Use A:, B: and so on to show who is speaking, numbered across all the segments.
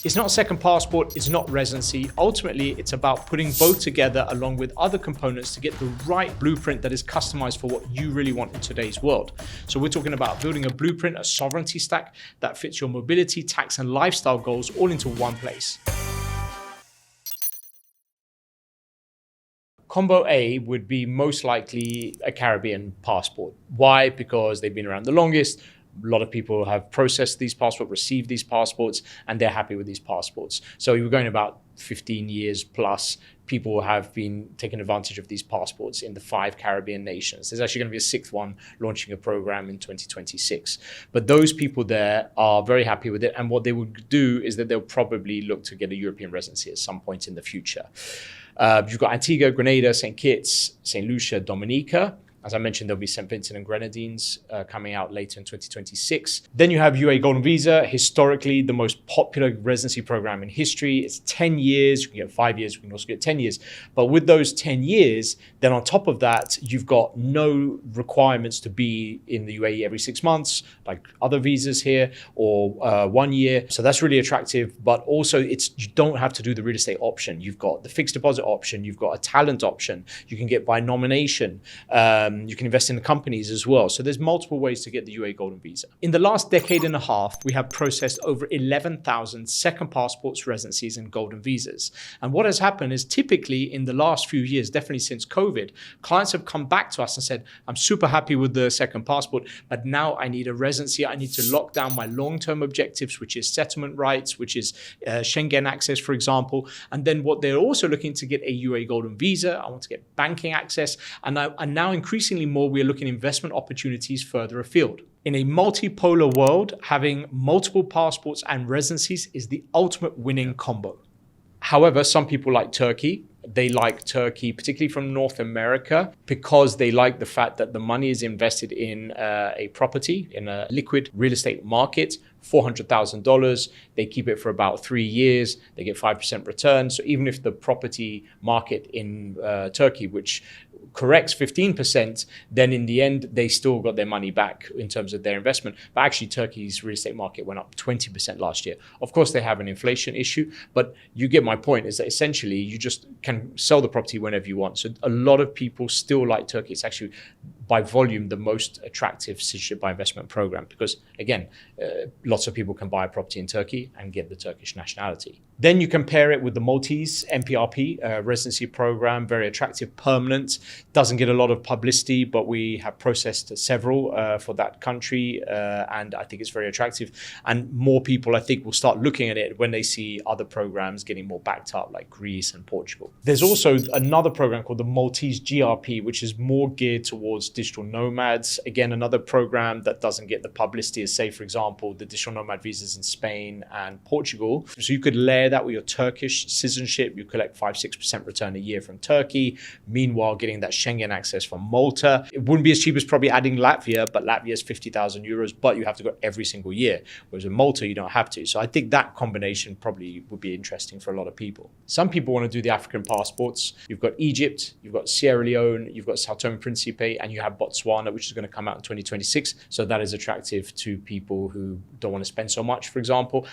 A: It's not a second passport, it's not residency. Ultimately, it's about putting both together along with other components to get the right blueprint that is customized for what you really want in today's world. So we're talking about building a blueprint, a sovereignty stack that fits your mobility, tax, and lifestyle goals all into one place. Combo A would be most likely a Caribbean passport. Why? Because they've been around the longest. A lot of people have processed these passports, received these passports, and they're happy with these passports. So you're going about 15 years plus, people have been taking advantage of these passports in the 5 Caribbean nations. There's actually going to be a 6th one launching a program in 2026. But those people there are very happy with it. And what they would do is that they'll probably look to get a European residency at some point in the future. You've got Antigua, Grenada, St. Kitts, St. Lucia, Dominica. As I mentioned, there'll be St. Vincent and Grenadines coming out later in 2026. Then you have UAE Golden Visa, historically the most popular residency program in history. It's 10 years, you can get 5 years, you can also get 10 years. But with those 10 years, then on top of that, you've got no requirements to be in the UAE every 6 months, like other visas here, or 1 year. So that's really attractive, but also you don't have to do the real estate option. You've got the fixed deposit option, you've got a talent option, you can get by nomination. You can invest in the companies as well. So there's multiple ways to get the UAE Golden Visa. In the last decade and a half, we have processed over 11,000 second passports, residencies, and golden visas. And what has happened is typically in the last few years, definitely since COVID, clients have come back to us and said, I'm super happy with the second passport, but now I need a residency. I need to lock down my long-term objectives, which is settlement rights, which is Schengen access, for example. And then what they're also looking to get a UAE Golden Visa. I want to get banking access. And now increasingly more, we are looking at investment opportunities further afield. In a multipolar world, having multiple passports and residencies is the ultimate winning combo. However, some people like Turkey. They like Turkey, particularly from North America, because they like the fact that the money is invested in a property, in a liquid real estate market, $400,000. They keep it for about 3 years. They get 5% return. So even if the property market in Turkey, which corrects 15%, then in the end, they still got their money back in terms of their investment. But actually, Turkey's real estate market went up 20% last year. Of course, they have an inflation issue, but you get my point, is that essentially you just can sell the property whenever you want. So a lot of people still like Turkey. It's actually by volume the most attractive citizenship by investment program because, again, lots of people can buy a property in Turkey and get the Turkish nationality. Then you compare it with the Maltese MPRP residency program, very attractive, permanent, doesn't get a lot of publicity, but we have processed several for that country, and I think it's very attractive. And more people, I think, will start looking at it when they see other programs getting more backed up, like Greece and Portugal. There's also another program called the Maltese GRP, which is more geared towards digital nomads. Again, another program that doesn't get the publicity as, say, for example, the digital nomad visas in Spain and Portugal. So you could layer that with your Turkish citizenship. You collect 5-6% return a year from Turkey. Meanwhile, getting that Schengen access from Malta. It wouldn't be as cheap as probably adding Latvia, but Latvia is 50,000 euros, but you have to go every single year. Whereas in Malta, you don't have to. So I think that combination probably would be interesting for a lot of people. Some people want to do the African passports. You've got Egypt, you've got Sierra Leone, you've got Sao Tome and Principe, and you have Botswana, which is going to come out in 2026. So that is attractive to people who don't want to spend so much, for example,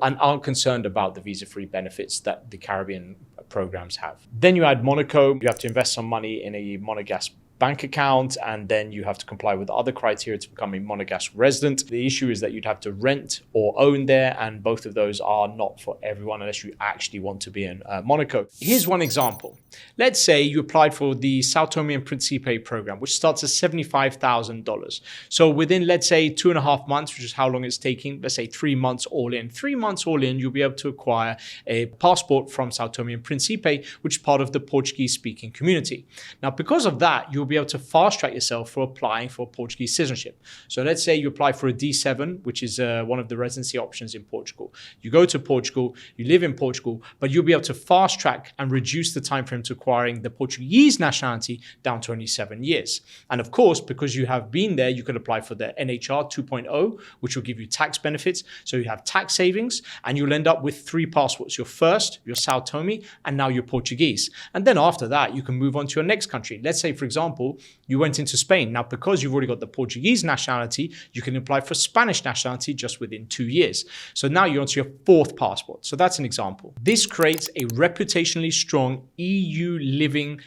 A: and aren't concerned about the visa-free benefits that the Caribbean programs have. Then you add Monaco. You have to invest some money in a monogas bank account, and then you have to comply with other criteria to become a monogas resident. The issue is that you'd have to rent or own there, and both of those are not for everyone unless you actually want to be in Monaco. Here's one example. Let's say you applied for the Sao Tome and Principe program, which starts at $75,000. So within, let's say, 2.5 months, which is how long it's taking, let's say 3 months all in. 3 months all in, you'll be able to acquire a passport from Sao Tome and Principe, which is part of the Portuguese-speaking community. Now, because of that, you'll be able to fast track yourself for applying for Portuguese citizenship. So let's say you apply for a D7, which is one of the residency options in Portugal. You go to Portugal, you live in Portugal, but you'll be able to fast track and reduce the time frame to acquiring the Portuguese nationality down to only 7 years. And of course, because you have been there, you can apply for the NHR 2.0, which will give you tax benefits. So you have tax savings, and you'll end up with 3 passports. Your first, your Sao Tome, and now your Portuguese. And then after that, you can move on to your next country. Let's say, for example, example, you went into Spain. Now, because you've already got the Portuguese nationality, you can apply for Spanish nationality just within 2 years. So now you're onto your fourth passport. So that's an example. This creates a reputationally strong EU living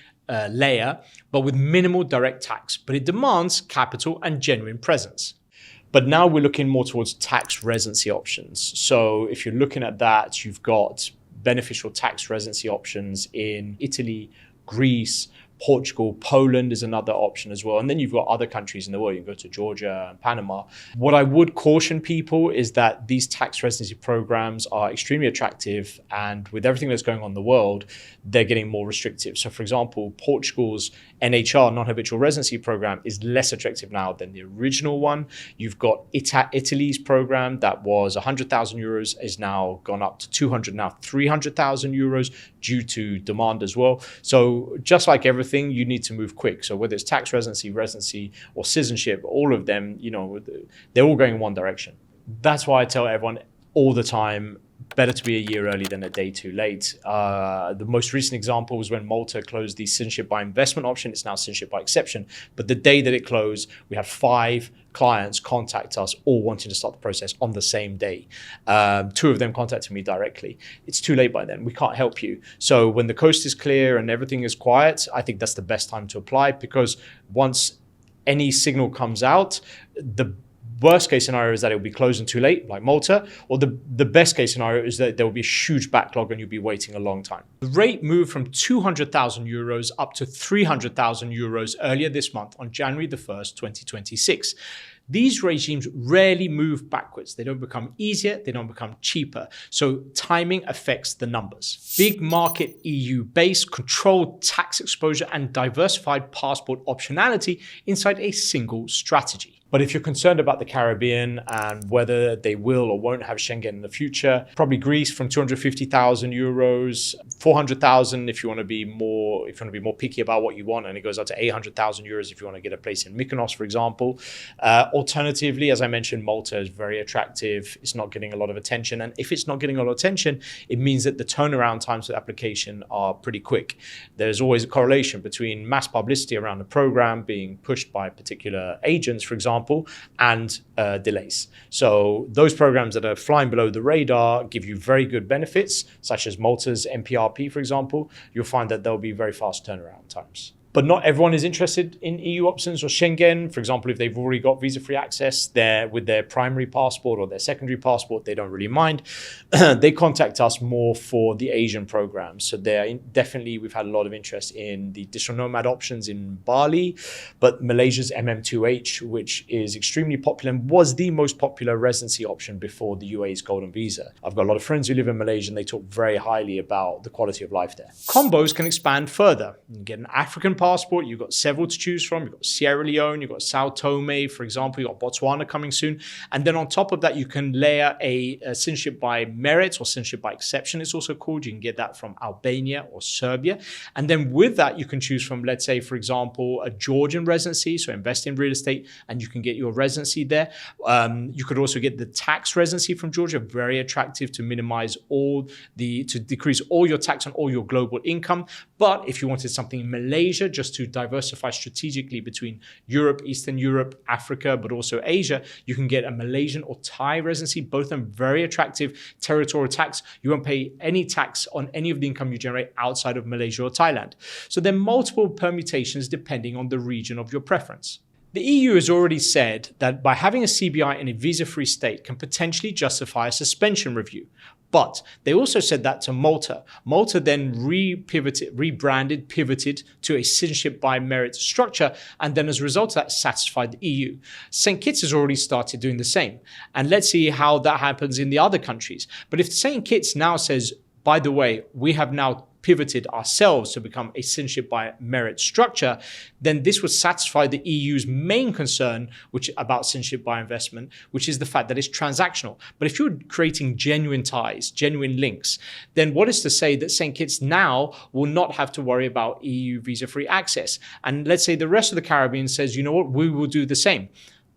A: layer, but with minimal direct tax. But it demands capital and genuine presence. But now we're looking more towards tax residency options. So if you're looking at that, you've got beneficial tax residency options in Italy, Greece, Portugal, Poland is another option as well. And then you've got other countries in the world. You can go to Georgia and Panama. What I would caution people is that these tax residency programs are extremely attractive. And with everything that's going on in the world, they're getting more restrictive. So for example, Portugal's NHR, non-habitual residency program, is less attractive now than the original one. You've got Italy's program that was 100,000 euros is now gone up to 200, now 300,000 euros due to demand as well. So just like everything, you need to move quick. So whether it's tax residency, or citizenship, all of them, they're all going in one direction. That's why I tell everyone all the time, better to be a year early than a day too late. The most recent example was when Malta closed the citizenship by investment option. It's now citizenship by exception. But the day that it closed, we had 5 clients contact us, all wanting to start the process on the same day. 2 of them contacted me directly. It's too late by then. We can't help you. So when the coast is clear and everything is quiet, I think that's the best time to apply, because once any signal comes out, the worst case scenario is that it will be closing too late, like Malta, or the best case scenario is that there will be a huge backlog and you'll be waiting a long time. The rate moved from 200,000 euros up to 300,000 euros earlier this month on January the 1st, 2026. These regimes rarely move backwards. They don't become easier, they don't become cheaper. So timing affects the numbers. Big market EU base, controlled tax exposure, and diversified passport optionality inside a single strategy. But if you're concerned about the Caribbean and whether they will or won't have Schengen in the future, probably Greece from 250,000 euros, 400,000 if you want to be more picky about what you want, and it goes up to 800,000 euros if you want to get a place in Mykonos, for example. Alternatively, as I mentioned, Malta is very attractive. It's not getting a lot of attention, and if it's not getting a lot of attention, it means that the turnaround times for the application are pretty quick. There's always a correlation between mass publicity around the program being pushed by particular agents, for example, and delays. So those programs that are flying below the radar give you very good benefits, such as Malta's MPRP, for example. You'll find that there'll be very fast turnaround times. But not everyone is interested in EU options or Schengen. For example, if they've already got visa-free access with their primary passport or their secondary passport, they don't really mind. They contact us more for the Asian programs. So we've had a lot of interest in the digital nomad options in Bali, but Malaysia's MM2H, which is extremely popular and was the most popular residency option before the UAE's golden visa. I've got a lot of friends who live in Malaysia and they talk very highly about the quality of life there. Combos can expand further. You can get an African passport, you've got several to choose from. You've got Sierra Leone, you've got Sao Tomé, for example, you've got Botswana coming soon. And then on top of that, you can layer a citizenship by merit or citizenship by exception, it's also called. You can get that from Albania or Serbia. And then with that, you can choose from, let's say, for example, a Georgian residency, so invest in real estate, and you can get your residency there. You could also get the tax residency from Georgia, very attractive to decrease all your tax on all your global income. But if you wanted something in Malaysia, just to diversify strategically between Europe, Eastern Europe, Africa, but also Asia, you can get a Malaysian or Thai residency, both of them very attractive. Territorial tax, you won't pay any tax on any of the income you generate outside of Malaysia or Thailand. So there are multiple permutations depending on the region of your preference. The EU has already said that by having a CBI in a visa-free state can potentially justify a suspension review. But they also said that to Malta. Malta then pivoted to a citizenship by merit structure, and then as a result of that satisfied the EU. St. Kitts has already started doing the same. And let's see how that happens in the other countries. But if St. Kitts now says, by the way, we have now pivoted ourselves to become a citizenship by merit structure, then this would satisfy the EU's main concern, which about citizenship by investment, which is the fact that it's transactional. But if you're creating genuine ties, genuine links, then what is to say that St. Kitts now will not have to worry about EU visa-free access? And let's say the rest of the Caribbean says, you know what, we will do the same.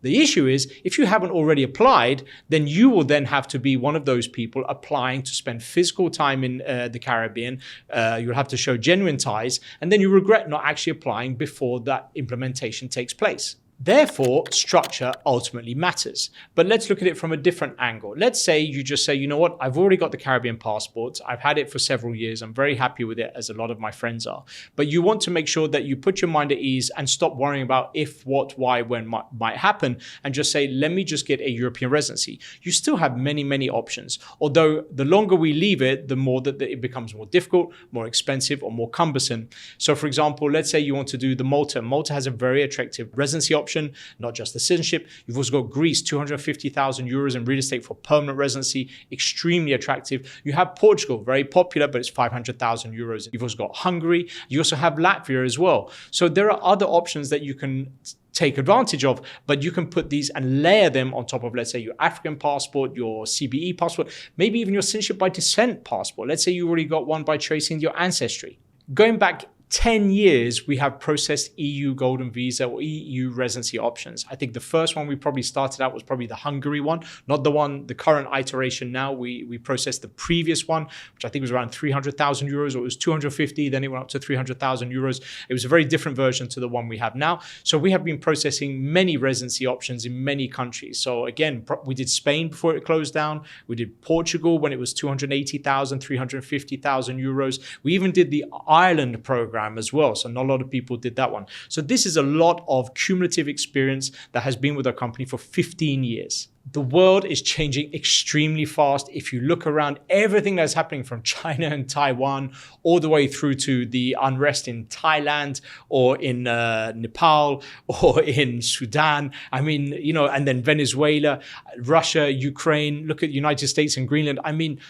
A: The issue is, if you haven't already applied, then you will then have to be one of those people applying to spend physical time in the Caribbean. You'll have to show genuine ties, and then you regret not actually applying before that implementation takes place. Therefore, structure ultimately matters. But let's look at it from a different angle. Let's say you just say, you know what, I've already got the Caribbean passport. I've had it for several years. I'm very happy with it, as a lot of my friends are. But you want to make sure that you put your mind at ease and stop worrying about if, what, why, when might happen, and just say, let me just get a European residency. You still have many, many options. Although the longer we leave it, the more that it becomes more difficult, more expensive, or more cumbersome. So for example, let's say you want to do the Malta. Malta has a very attractive residency option. Not just the citizenship. You've also got Greece, 250,000 euros in real estate for permanent residency, extremely attractive. You have Portugal, very popular, but it's 500,000 euros. You've also got Hungary. You also have Latvia as well. So there are other options that you can take advantage of, but you can put these and layer them on top of, let's say, your African passport, your CBE passport, maybe even your citizenship by descent passport. Let's say you already got one by tracing your ancestry. Going back 10 years, we have processed EU Golden Visa or EU residency options. I think the first one we probably started out was probably the Hungary one, not the current iteration now. We processed the previous one, which I think was around 300,000 euros, or it was 250, then it went up to 300,000 euros. It was a very different version to the one we have now. So we have been processing many residency options in many countries. So again, we did Spain before it closed down. We did Portugal when it was 280,000, 350,000 euros. We even did the Ireland program as well. So not a lot of people did that one. So this is a lot of cumulative experience that has been with our company for 15 years. The world is changing extremely fast. If you look around, everything that's happening from China and Taiwan all the way through to the unrest in Thailand or in Nepal or in Sudan. I mean, you know, and then Venezuela, Russia, Ukraine, look at the United States and Greenland. I mean,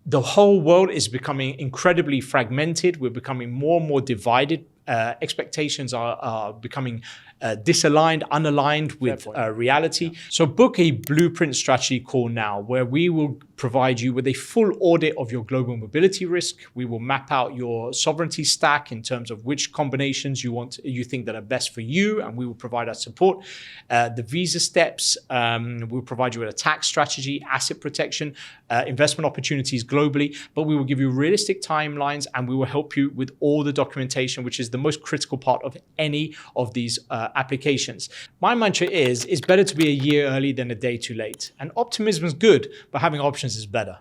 A: the whole world is becoming incredibly fragmented. We're becoming more and more divided. Expectations are becoming disaligned, unaligned with reality. Yeah. So book a blueprint strategy call now, where we will provide you with a full audit of your global mobility risk. We will map out your sovereignty stack in terms of which combinations you think that are best for you, and we will provide our support. The visa steps, we'll provide you with a tax strategy, asset protection, investment opportunities globally, but we will give you realistic timelines, and we will help you with all the documentation, which is the most critical part of any of these applications. My mantra is, it's better to be a year early than a day too late. And optimism is good, but having options is better.